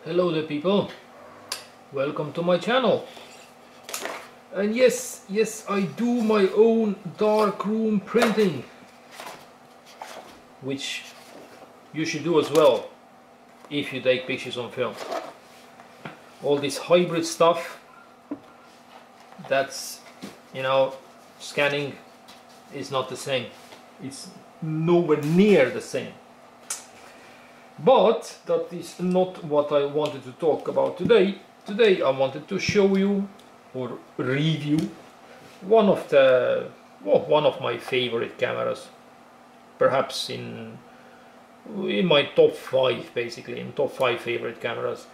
Hello there people, welcome to my channel. And yes, I do my own darkroom printing, which you should do as well if you take pictures on film. All this hybrid stuff, that's, you know, scanning is not the same. It's nowhere near the same. But that is not what I wanted to talk about today. Today I wanted to show you or review one of my favorite cameras, perhaps in my top 5, basically in top 5 favorite cameras,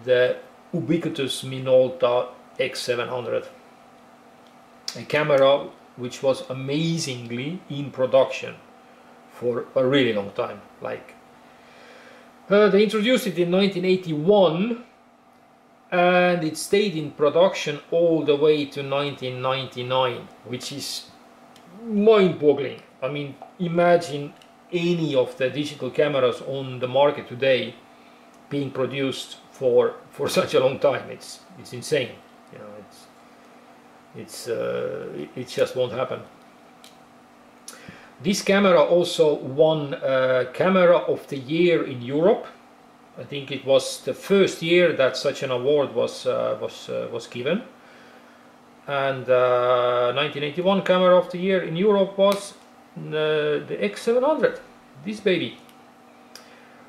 the ubiquitous Minolta X-700, a camera which was amazingly in production for a really long time. They introduced it in 1981 and it stayed in production all the way to 1999, which is mind-boggling. I mean, imagine any of the digital cameras on the market today being produced for such a long time. It's insane. You know, it just won't happen. This camera also won Camera of the Year in Europe. I think it was the first year that such an award was given. And 1981 Camera of the Year in Europe was the X-700, this baby.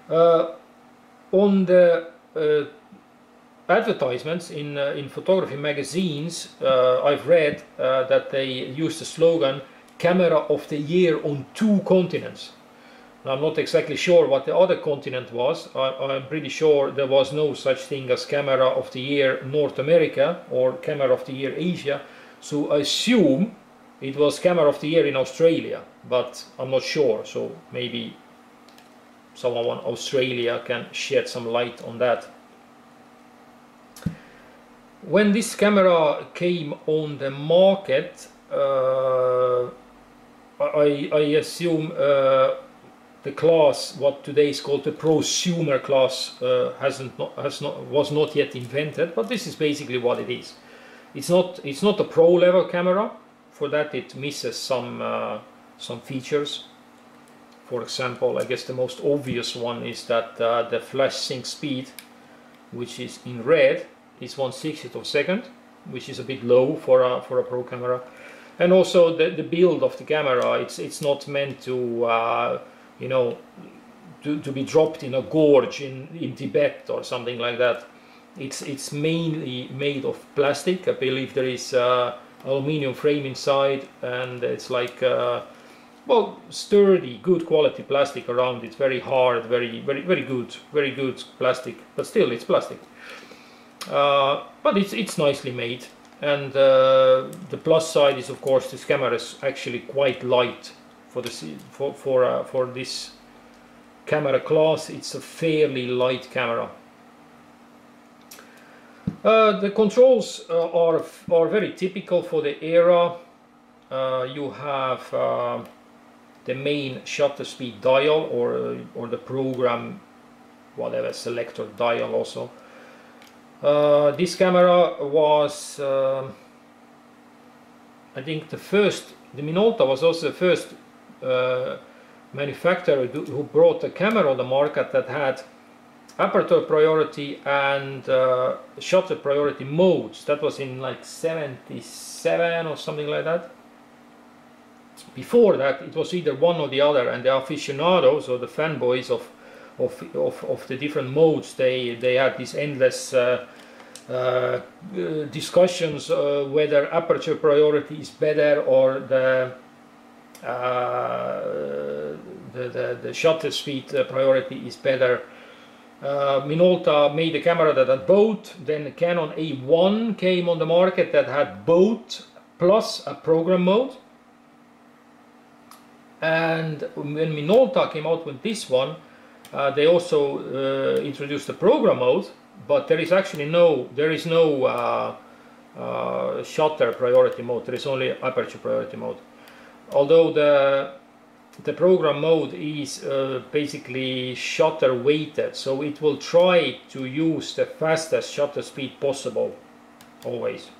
On the advertisements in photography magazines, I've read that they used the slogan Camera of the Year on 2 continents. Now, I'm not exactly sure what the other continent was. I'm pretty sure there was no such thing as Camera of the Year North America or Camera of the Year Asia, so I assume it was Camera of the Year in Australia, but I'm not sure, so maybe someone in Australia can shed some light on that. When this camera came on the market, I assume the class, what today is called the prosumer class, was not yet invented, but this is basically what it is. It's not a pro level camera. For that it misses some features. For example, I guess the most obvious one is that the flash sync speed, which is in red, is 1/60th of a second, which is a bit low for a pro camera. And also the build of the camera, it's not meant to you know, to be dropped in a gorge in Tibet or something like that. It's mainly made of plastic. I believe there is aluminium frame inside, and it's like well, sturdy, good quality plastic around it. Very hard, very good plastic, but still it's plastic. But it's nicely made. And the plus side is, of course, this camera is actually quite light for this camera class. It's a fairly light camera. The controls are very typical for the era. You have the main shutter speed dial, or the program, whatever, selector dial also. This camera was, I think, the Minolta was also the first manufacturer who brought a camera on the market that had aperture priority and shutter priority modes. That was in like 77 or something like that. Before that, it was either one or the other, and the aficionados, or the fanboys of the different modes, they had these endless discussions whether aperture priority is better or the shutter speed priority is better. Minolta made a camera that had both. Then the Canon A1 came on the market that had both plus a program mode. And when Minolta came out with this one, they also introduced the program mode, but there is actually no shutter priority mode. There is only aperture priority mode. Although the program mode is basically shutter weighted, so it will try to use the fastest shutter speed possible always.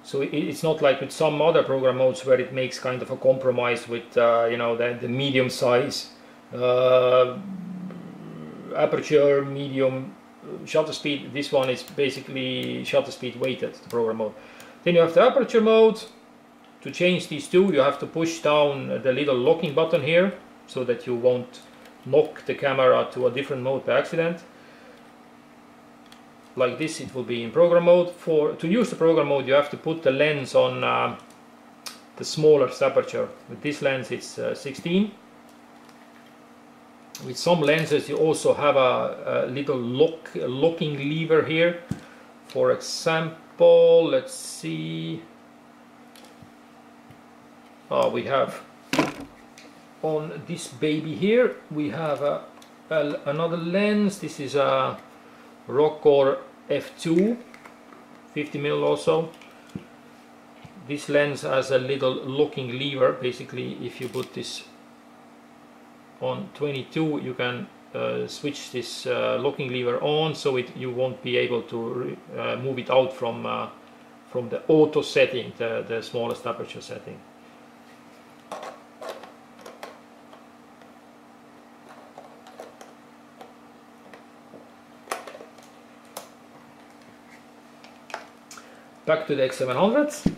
So it's not like with some other program modes where it makes kind of a compromise with you know, the medium size aperture, medium shutter speed. This one is basically shutter speed weighted, the program mode. Then you have the aperture mode. To change these two, you have to push down the little locking button here so that you won't knock the camera to a different mode by accident. Like this, it will be in program mode. To use the program mode, you have to put the lens on the smallest aperture. With this lens, it's 16. With some lenses, you also have a little locking lever here. For example, let's see. We have on this baby here, we have another lens. This is a Rokkor f2, 50mm also. This lens has a little locking lever. Basically, if you put this on 22, you can switch this locking lever on, so you won't be able to move it out from the auto setting, the smallest aperture setting. Back to the X700.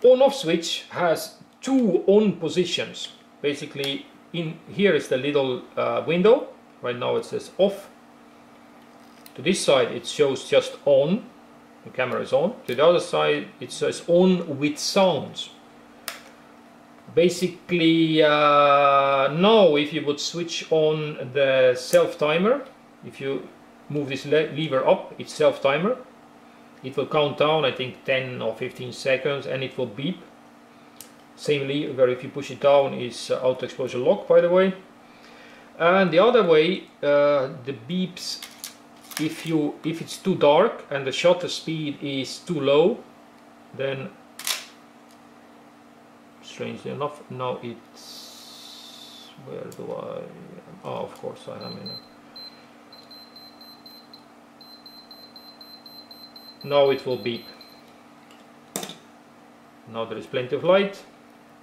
On-off switch has two on positions. Basically, in here is the little window. Right now it says off. To this side it shows just on. The camera is on. To the other side it says on with sounds. Basically, now if you would switch on the self timer, if you move this lever up, it's self timer. It will count down, I think 10 or 15 seconds, and it will beep. Same lever, if you push it down, is auto exposure lock, by the way. And the other way, the beeps, if it's too dark and the shutter speed is too low, then strangely enough, now it's, where do I, oh, of course I am in a, now it will beep. Now there is plenty of light,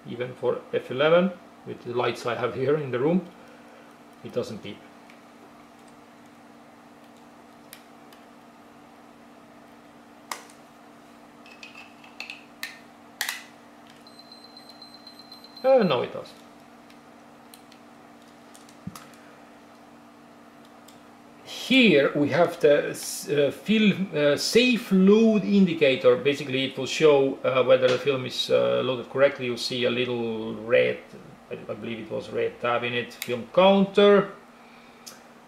even for f11, with the lights I have here in the room, it doesn't beep. No, it does. Here we have the film safe load indicator. Basically it will show whether the film is loaded correctly. You'll see a little red, I believe it was red tab in it, film counter.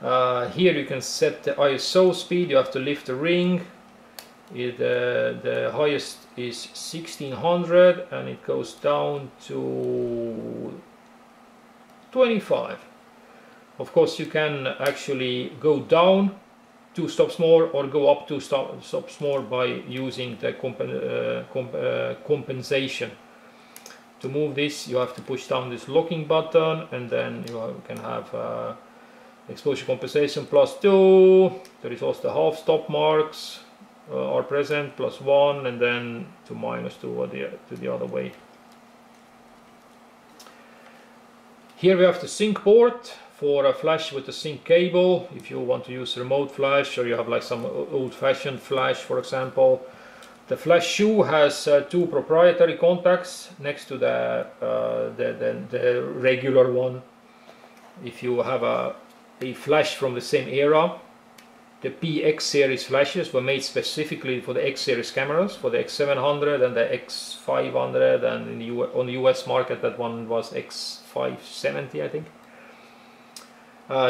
Here you can set the ISO speed. You have to lift the ring. The highest is 1600 and it goes down to 25. Of course you can actually go down 2 stops more or go up 2 stops more by using the compensation. To move this you have to push down this locking button, and then you can have exposure compensation +2. There is also the half stop marks are present, +1, and then to -2 or to the other way. Here we have the sync port for a flash with a sync cable. If you want to use remote flash, or you have like some old-fashioned flash, for example. The flash shoe has 2 proprietary contacts next to the regular one. If you have a flash from the same era, the PX series flashes were made specifically for the X series cameras, for the X700 and the X500, and on the US market that one was X570, I think.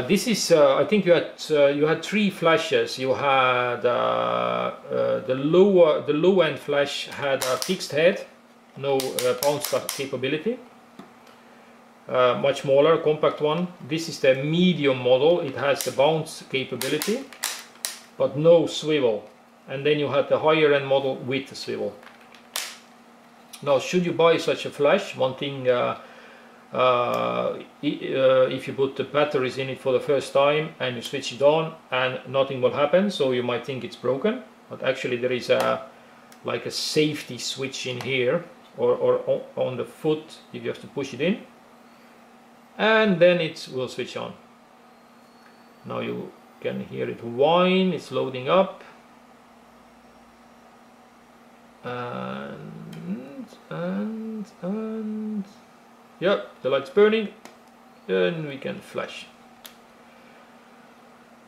This is, I think you had 3 flashes. You had the low end flash had a fixed head, no bounce back capability. Much smaller, compact one. This is the medium model. It has the bounce capability, but no swivel. And then you had the higher end model with the swivel. Now, should you buy such a flash, one thing, if you put the batteries in it for the first time and you switch it on and nothing will happen, so you might think it's broken, but actually there is like a safety switch in here, or on the foot, if you have to push it in, and then it will switch on. Now you can hear it whine, it's loading up, and yeah, the light's burning, and we can flash.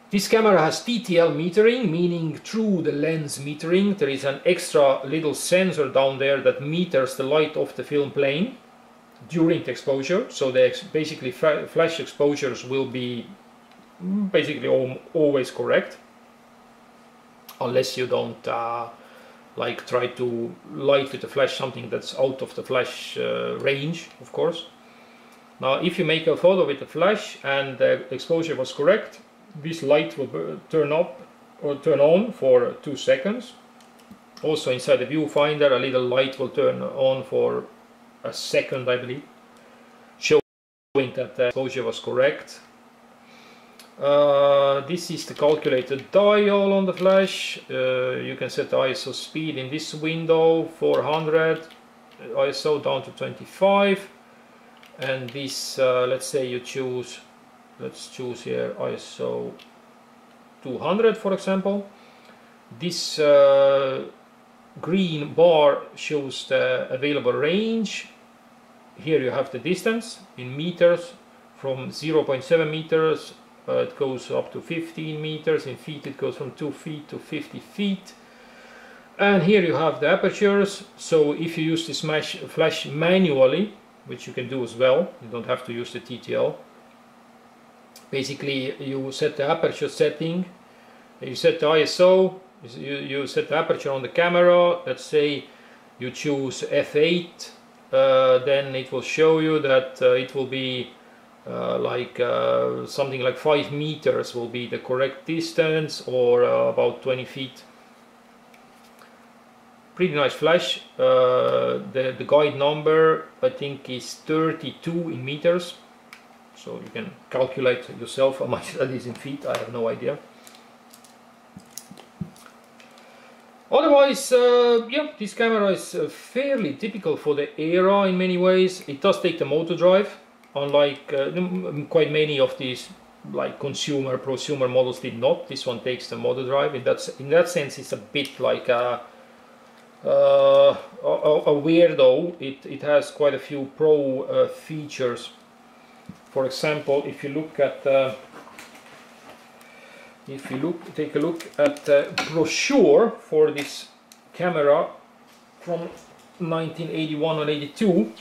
This camera has TTL metering, meaning through the lens metering. There is an extra little sensor down there that meters the light of the film plane during the exposure. So the basically flash exposures will be basically always correct, unless you don't like try to light with the flash something that's out of the flash range, of course. Now, if you make a photo with the flash and the exposure was correct, this light will turn up or turn on for 2 seconds. Also inside the viewfinder, a little light will turn on for a second, I believe, showing that the exposure was correct. This is the calculated dial on the flash. You can set the ISO speed in this window, 400, ISO down to 25, and this, let's say you choose, let's choose here ISO 200 for example. This green bar shows the available range. Here you have the distance in meters, from 0.7 meters it goes up to 15 meters, in feet it goes from 2 feet to 50 feet. And here you have the apertures, so if you use this flash manually, which you can do as well, you don't have to use the TTL. Basically you set the aperture setting, you set the ISO, you set the aperture on the camera. Let's say you choose f8, then it will show you that it will be something like 5 meters will be the correct distance, or about 20 feet. Pretty nice flash. The guide number I think is 32 in meters, so you can calculate yourself how much that is in feet. I have no idea. Otherwise, yeah, this camera is fairly typical for the era in many ways. It does take the motor drive, unlike quite many of these like prosumer models did not. This one takes the motor drive. In that sense, it's a bit like a weirdo. It has quite a few pro features. For example, if you look at take a look at the brochure for this camera from 1981 or 82,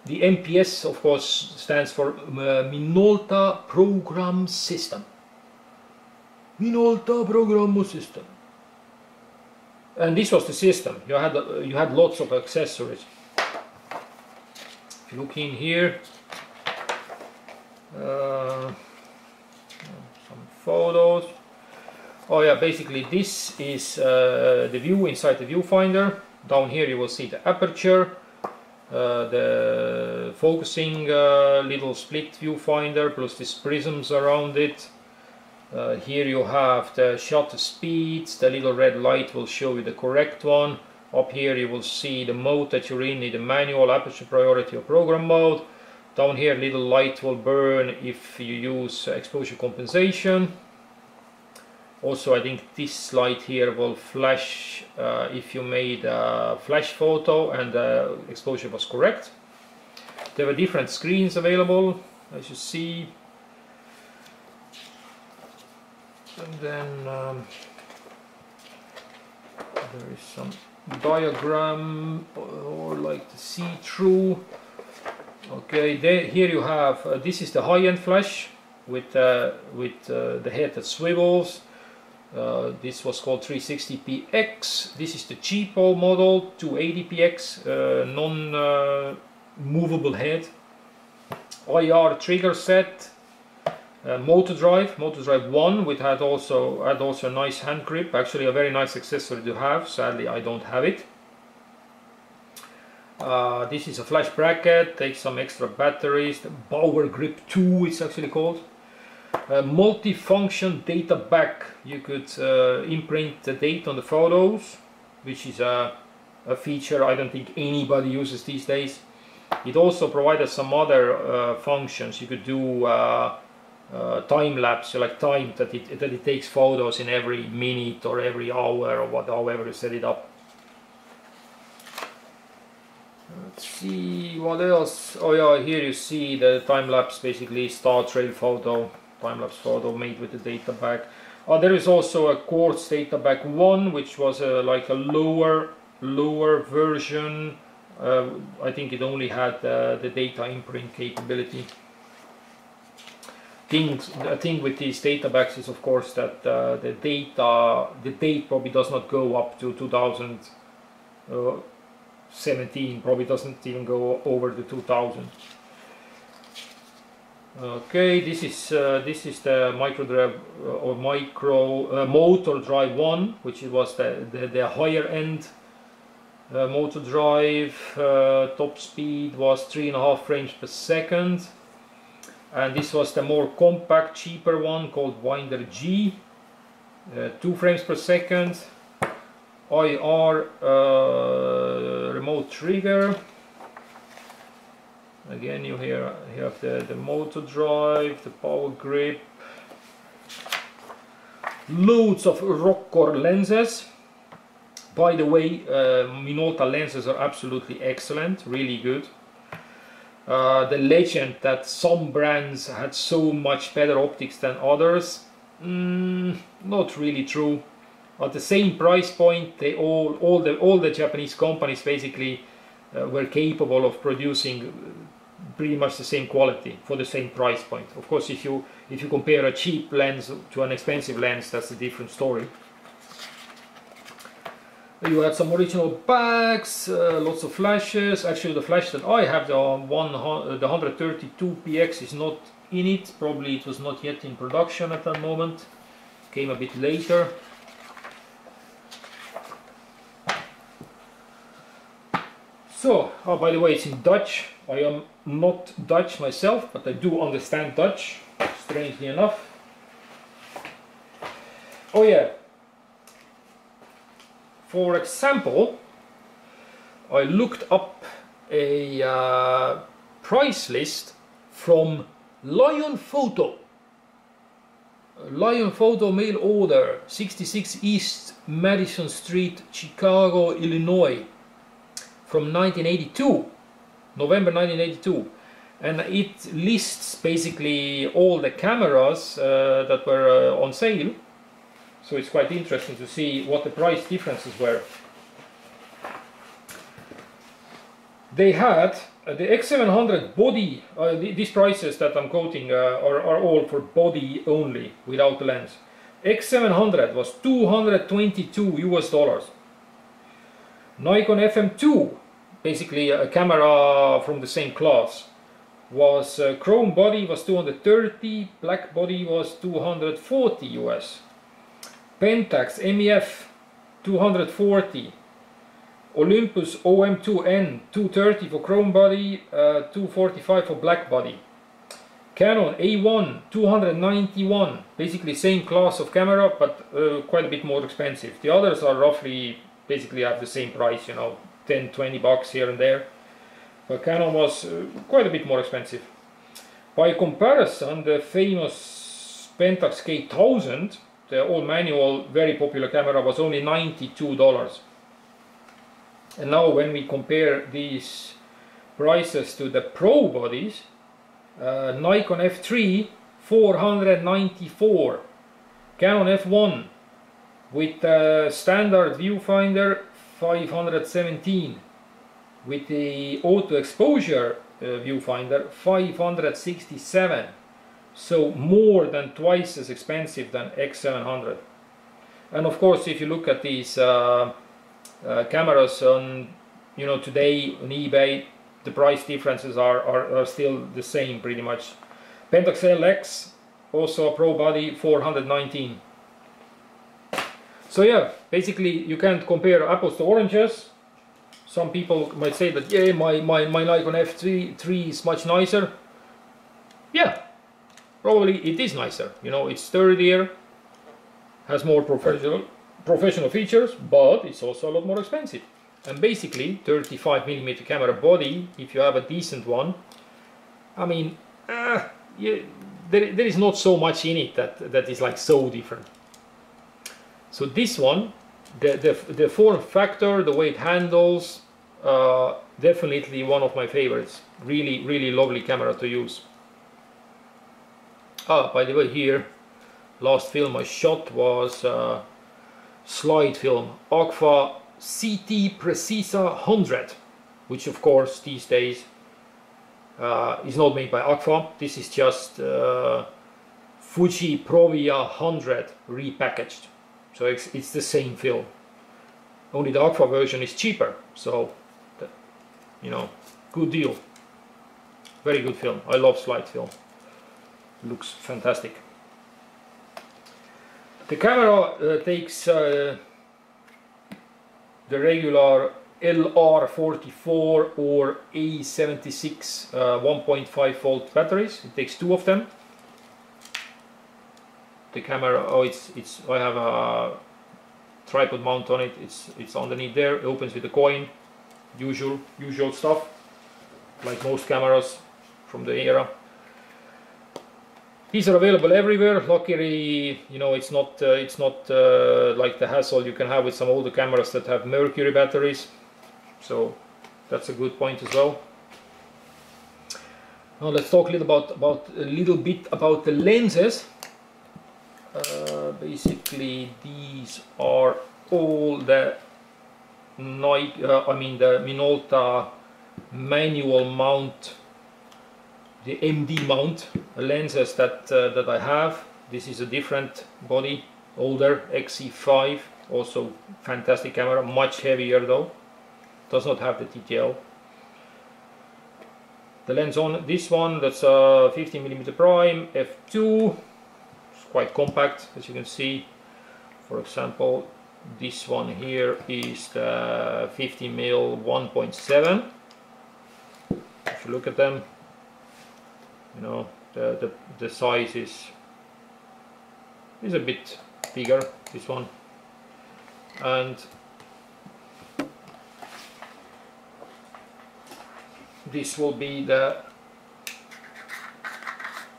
the MPS of course stands for Minolta Program System. Minolta Program System. And this was the system. You had lots of accessories. If you look in here, some photos. Oh yeah, basically this is the view inside the viewfinder. Down here you will see the aperture, the focusing little split viewfinder plus these prisms around it. Here you have the shutter speeds. The little red light will show you the correct one. Up here you will see the mode that you're in, the manual, aperture priority or program mode. Down here little light will burn if you use exposure compensation. Also I think this light here will flash if you made a flash photo and the exposure was correct. There are different screens available, as you see. And then there is some diagram or like the see-through. Okay, here you have this is the high-end flash with the head that swivels. This was called 360px. This is the cheapo model 280px, non-movable head. IR trigger set. Motor Drive 1, which had also a nice hand grip, actually a very nice accessory to have. Sadly I don't have it. This is a flash bracket, takes some extra batteries. The Power Grip 2 it's actually called. Multi-function data back. You could imprint the date on the photos, which is a feature I don't think anybody uses these days. It also provided some other functions. You could do time lapse, so like time that it takes photos in every minute or every hour or however you set it up. Let's see what else. Oh yeah, here you see the time lapse, basically star trail photo, time lapse photo made with the data back. There is also a Quartz data back 1, which was like a lower version. I think it only had the data imprint capability. The thing with these data backs is of course that the date probably does not go up to 2017, probably doesn't even go over the 2000. Okay, this is the micro drive or motor drive 1, which was the higher end motor drive. Top speed was 3.5 frames per second, and this was the more compact, cheaper one called Winder G, 2 frames per second. IR remote trigger. Again, you have the motor drive, the power grip, loads of Rockcore lenses. By the way, Minolta lenses are absolutely excellent, really good. The legend that some brands had so much better optics than others, not really true. At the same price point, they all the Japanese companies basically were capable of producing pretty much the same quality for the same price point. Of course, if you compare a cheap lens to an expensive lens, that's a different story. You had some original bags, lots of flashes. Actually, the flash that I have, the 132px, is not in it. Probably it was not yet in production at that moment. Came a bit later. So, oh, by the way, it's in Dutch. I am not Dutch myself, but I do understand Dutch, strangely enough. Oh yeah. For example, I looked up a price list from Lion Photo. Lion Photo mail order, 66 East Madison Street, Chicago, Illinois, from 1982, November 1982. And it lists basically all the cameras that were on sale. So it's quite interesting to see what the price differences were. They had the X-700 body, these prices that I'm quoting are all for body only, without the lens. X-700 was $222 US. Nikon FM2, basically a camera from the same class, was chrome body was 230, black body was 240 US. Pentax MEF 240, Olympus OM2N 230 for chrome body, 245 for black body. Canon A1 291, basically same class of camera, but quite a bit more expensive. The others are roughly basically at the same price, you know, 10-20 bucks here and there. But Canon was quite a bit more expensive. By comparison, the famous Pentax K1000, the all-manual, very popular camera, was only $92. And now when we compare these prices to the pro bodies, Nikon F3 $494, Canon F1 with standard viewfinder $517, with the auto exposure viewfinder $567. So more than twice as expensive than X700. And of course, if you look at these cameras on, you know, today on eBay, the price differences are still the same pretty much. Pentax LX also a pro body, 419. So yeah, basically you can't compare apples to oranges. Some people might say that, yeah, my Nikon F3 is much nicer. Yeah, probably it is nicer. You know, it's sturdier, has more professional features, but it's also a lot more expensive. And basically 35mm camera body, if you have a decent one, I mean, yeah, there is not so much in it that is like so different. So this one, the form factor, the way it handles, definitely one of my favorites. Really lovely camera to use. Ah, by the way, here, last film I shot was slide film, Agfa CT Precisa 100, which of course these days is not made by Agfa. This is just Fuji Provia 100 repackaged. So it's the same film. Only the Agfa version is cheaper. So, you know, good deal. Very good film. I love slide film. Looks fantastic. The camera takes the regular LR44 or A76 1.5 volt batteries. It takes two of them. The camera, oh, I have a tripod mount on it. It's underneath there. It opens with a coin. Usual stuff, like most cameras from the era. These are available everywhere. Luckily, you know, it's not like the hassle you can have with some older cameras that have mercury batteries. So that's a good point as well. Now let's talk a little bit about the lenses. Basically, these are all the the Minolta manual mount, the MD mount lenses that I have. This is a different body, older XE5, also fantastic camera, much heavier though, does not have the TTL. The lens on this one, that's a 15mm prime f2. It's quite compact, as you can see. For example, this one here is the 50mm 1.7. If you look at them, you know, the size is a bit bigger, this one. And this will be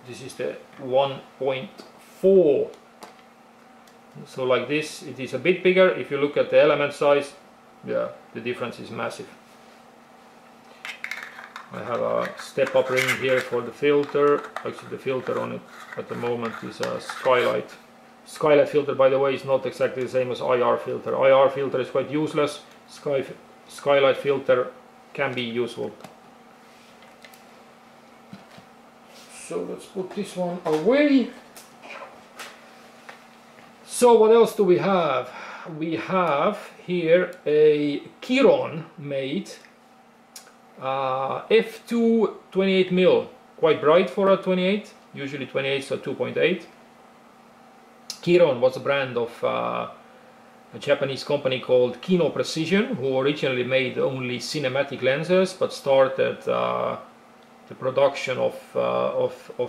this is the 1.4. So like this, it is a bit bigger. If you look at the element size, yeah, the difference is massive. I have a step-up ring here for the filter. Actually, the filter on it at the moment is a skylight. Skylight filter, by the way, is not exactly the same as IR filter. IR filter is quite useless. Skylight filter can be useful. So let's put this one away. So what else do we have? We have here a Canon made f2 28mm, quite bright for a 28, usually 28, so 2.8. Canon was a brand of a Japanese company called Kino Precision, who originally made only cinematic lenses, but started the production of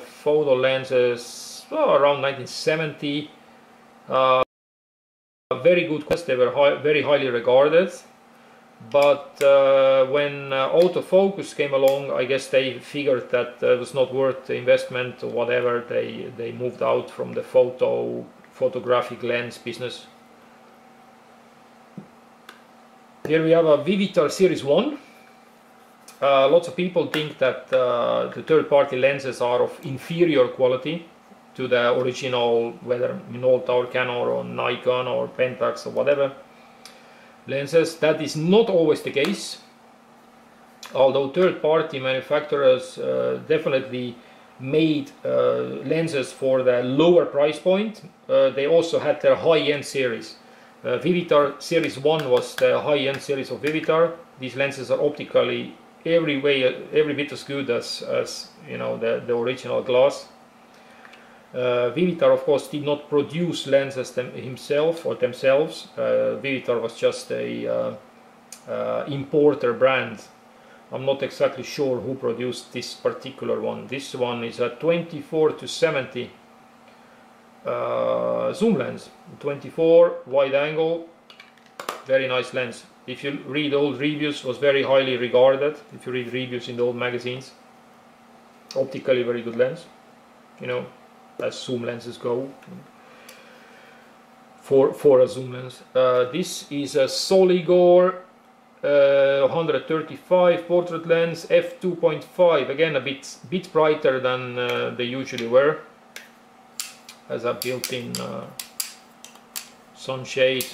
photo lenses around 1970. Very good quest, they were very highly regarded, but when autofocus came along, I guess they figured that it was not worth the investment or whatever. They moved out from the photographic lens business. Here we have a Vivitar Series 1. Lots of people think that the third-party lenses are of inferior quality to the original, whether Minolta or Canon or Nikon or Pentax or whatever lenses. That is not always the case, although third-party manufacturers definitely made lenses for the lower price point. They also had their high-end series. Vivitar Series 1 was the high-end series of Vivitar. These lenses are optically every bit as good as you know, the original glass. Vivitar, of course, did not produce lenses himself or themselves. Vivitar was just a importer brand. I'm not exactly sure who produced this particular one. This one is a 24 to 70 zoom lens. 24 wide angle, very nice lens. If you read old reviews, was very highly regarded. If you read reviews in the old magazines, optically very good lens, you know, as zoom lenses go for a zoom lens. This is a Soligor 135 portrait lens, f2.5, again a bit brighter than they usually were, has a built-in sunshade.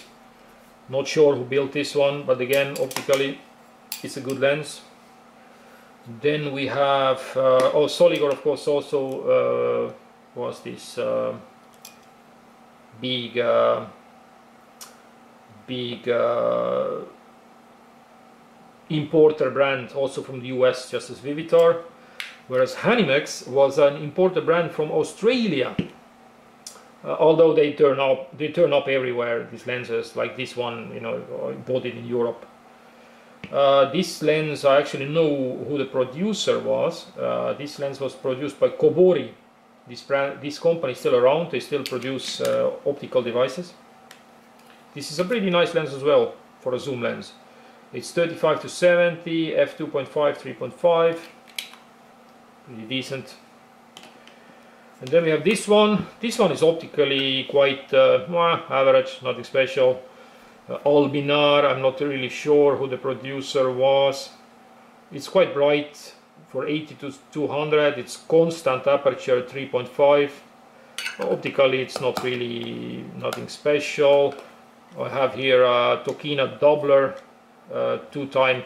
Not sure who built this one, but again optically it's a good lens. Then we have oh, Soligor, of course, also was this big importer brand, also from the US, just as Vivitar, whereas Hanimex was an importer brand from Australia. Although they turn up everywhere, these lenses, like this one, you know, imported in Europe. This lens, I actually know who the producer was. This lens was produced by Kobori. This company is still around. They still produce optical devices. This is a pretty nice lens as well for a zoom lens. It's 35 to 70, f2.5, 3.5, pretty decent. And then we have this one. This one is optically quite average, nothing special. Albinar, I'm not really sure who the producer was. It's quite bright for 80 to 200. It's constant aperture 3.5. Optically, it's not really nothing special. I have here a Tokina doubler, two-time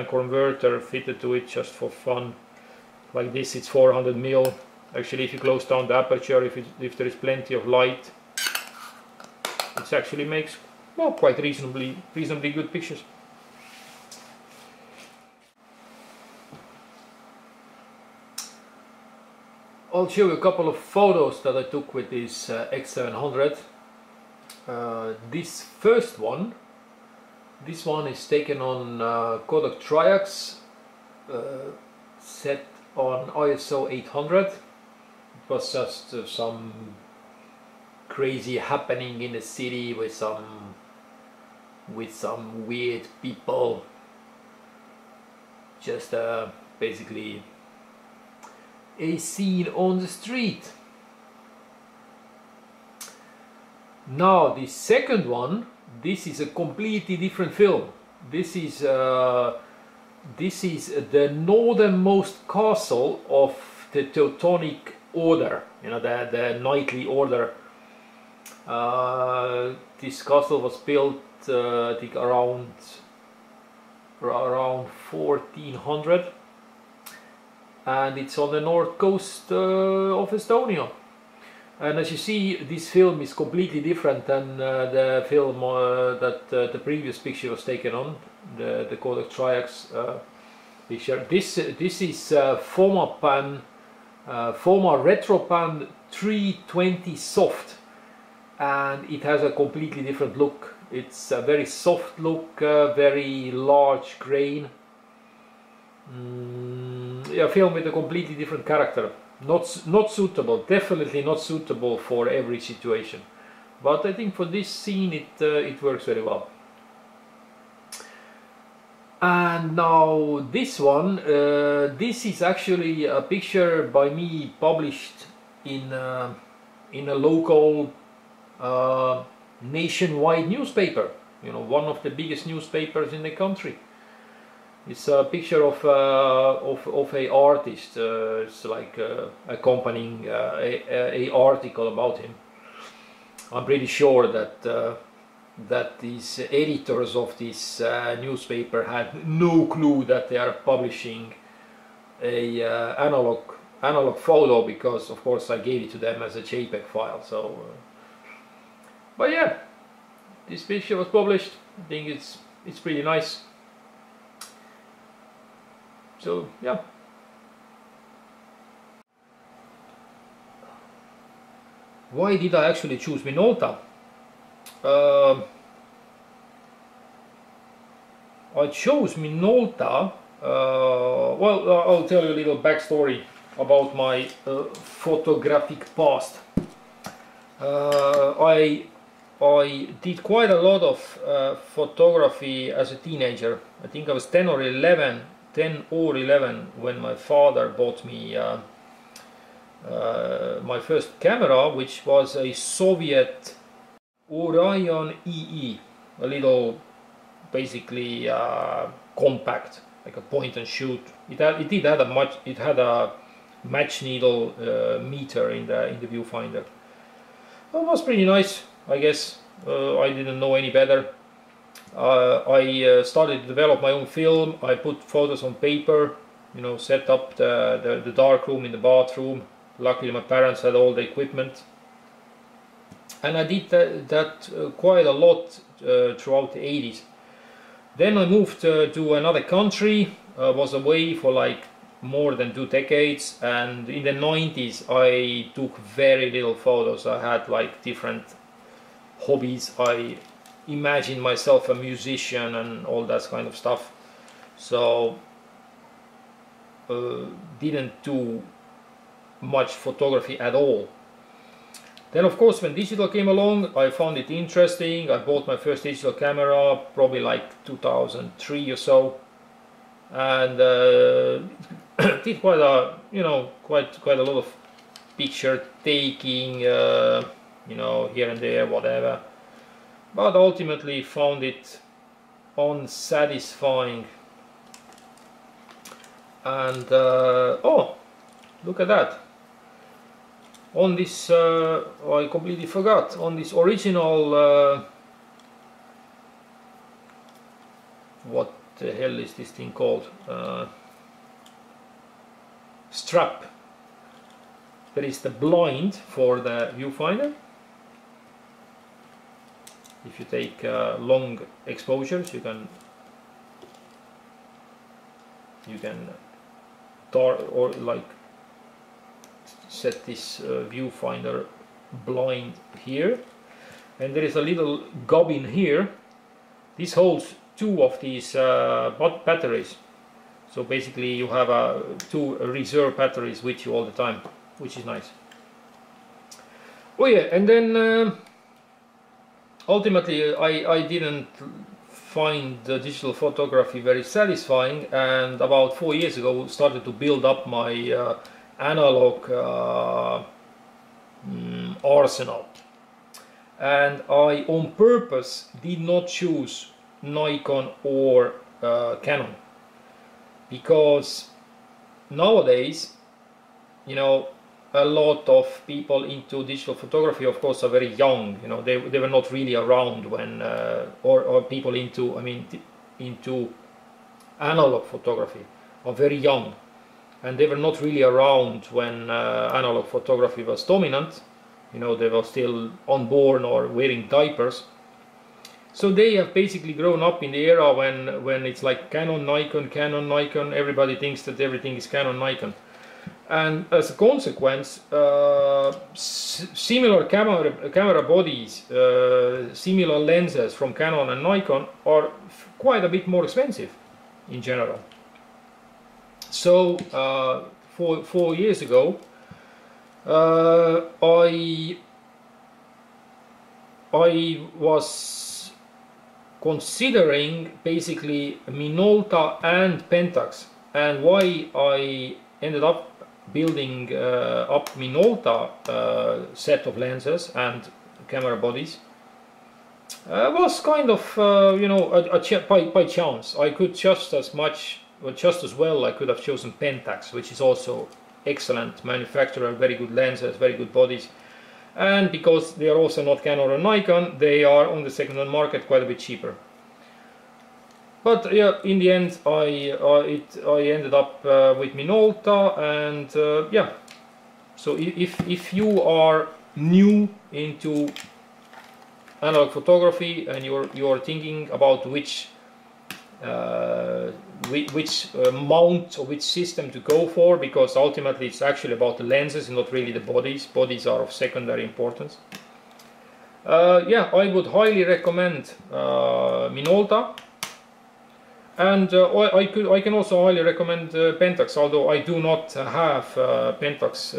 converter fitted to it just for fun. Like this, it's 400 mil. Actually, if you close down the aperture, if there is plenty of light, it actually makes, well, quite reasonably good pictures. I'll show you a couple of photos that I took with this X700. This first one, this one is taken on Kodak Triax, set on ISO 800. It was just some crazy happening in the city with some weird people. Just basically a scene on the street. Now the second one, this is a completely different film. This is the northernmost castle of the Teutonic Order, you know, the knightly order. This castle was built I think around 1400, and it's on the north coast of Estonia. And as you see, this film is completely different than the film that the previous picture was taken on, the Kodak Triax picture. This is Fomapan, Foma Retropan 320 soft, and it has a completely different look. It's a very soft look, very large grain. A film with a completely different character. Not suitable, definitely not suitable for every situation, but I think for this scene it works very well. And now this one, this is actually a picture by me published in a local nationwide newspaper, you know, one of the biggest newspapers in the country. It's a picture of a artist. It's like accompanying a article about him. I'm pretty sure that that these editors of this newspaper had no clue that they are publishing a analog photo, because of course I gave it to them as a JPEG file. So, but yeah, this picture was published. I think it's pretty nice. So yeah. Why did I actually choose Minolta? I chose Minolta. Well, I'll tell you a little backstory about my photographic past. I did quite a lot of photography as a teenager. I think I was 10 or 11 when my father bought me my first camera, which was a Soviet Orion EE, a little basically compact, like a point and shoot. It had a match needle meter in the viewfinder. It was pretty nice, I guess. I didn't know any better. I started to develop my own film. I put photos on paper, you know, set up the dark room in the bathroom. Luckily my parents had all the equipment, and I did that quite a lot throughout the 80s. Then I moved to another country, was away for like more than 2 decades, and in the 90s I took very little photos. I had like different hobbies. I imagined myself a musician and all that kind of stuff, so didn't do much photography at all. Then of course when digital came along, I found it interesting. I bought my first digital camera probably like 2003 or so, and did quite a, you know, quite a lot of picture taking, you know, here and there, whatever, but ultimately found it unsatisfying. And oh, look at that. On this, I completely forgot, on this original, what the hell is this thing called? Strap. There is the blind for the viewfinder. If you take long exposures, you can or like set this viewfinder blind here, and there is a little gubbin here. This holds 2 of these batteries, so basically you have 2 reserve batteries with you all the time, which is nice. Oh yeah, and then ultimately I didn't find the digital photography very satisfying, and about 4 years ago started to build up my analog arsenal. And I on purpose did not choose Nikon or Canon, because nowadays, you know, a lot of people into digital photography of course are very young. You know, they were not really around when or people into, I mean, into analog photography are very young, and they were not really around when analog photography was dominant. You know, they were still unborn or wearing diapers. So they have basically grown up in the era when it's like Canon, Nikon, Canon, Nikon. Everybody thinks that everything is Canon, Nikon. And as a consequence, similar camera bodies, similar lenses from Canon and Nikon are quite a bit more expensive in general. So 4 years ago, I was considering basically Minolta and Pentax, and why I ended up building up Minolta set of lenses and camera bodies was kind of you know, by chance. I could just as well I could have chosen Pentax, which is also excellent manufacturer, very good lenses, very good bodies, and because they are also not Canon or Nikon, they are on the second-hand market quite a bit cheaper. But yeah, in the end I ended up with Minolta, and yeah, so if you are new into analog photography and you're thinking about which which mount or which system to go for, because ultimately it's actually about the lenses and not really the bodies. Bodies are of secondary importance. Yeah, I would highly recommend Minolta, and I can also highly recommend Pentax, although I do not have Pentax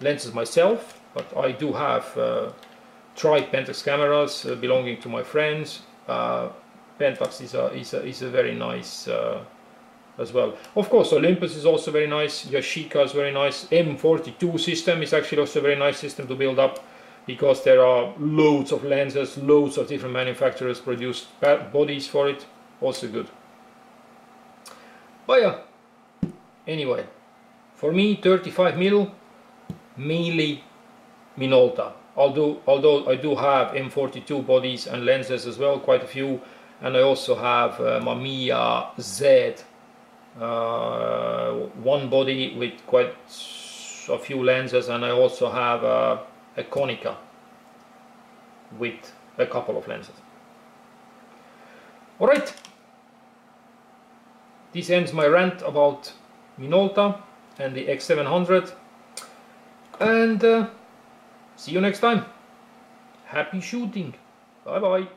lenses myself, but I do have tried Pentax cameras belonging to my friends. Pentax is a very nice as well. Of course, Olympus is also very nice. Yashica is very nice. M42 system is actually also a very nice system to build up, because there are loads of lenses, loads of different manufacturers produced bodies for it. Also good. But yeah, anyway, for me 35mm, mainly Minolta. Although I do have M42 bodies and lenses as well, quite a few, and I also have Mamiya Z one body with quite a few lenses, and I also have a Konica with a couple of lenses. Alright, this ends my rant about Minolta and the X700, and see you next time. Happy shooting. Bye bye.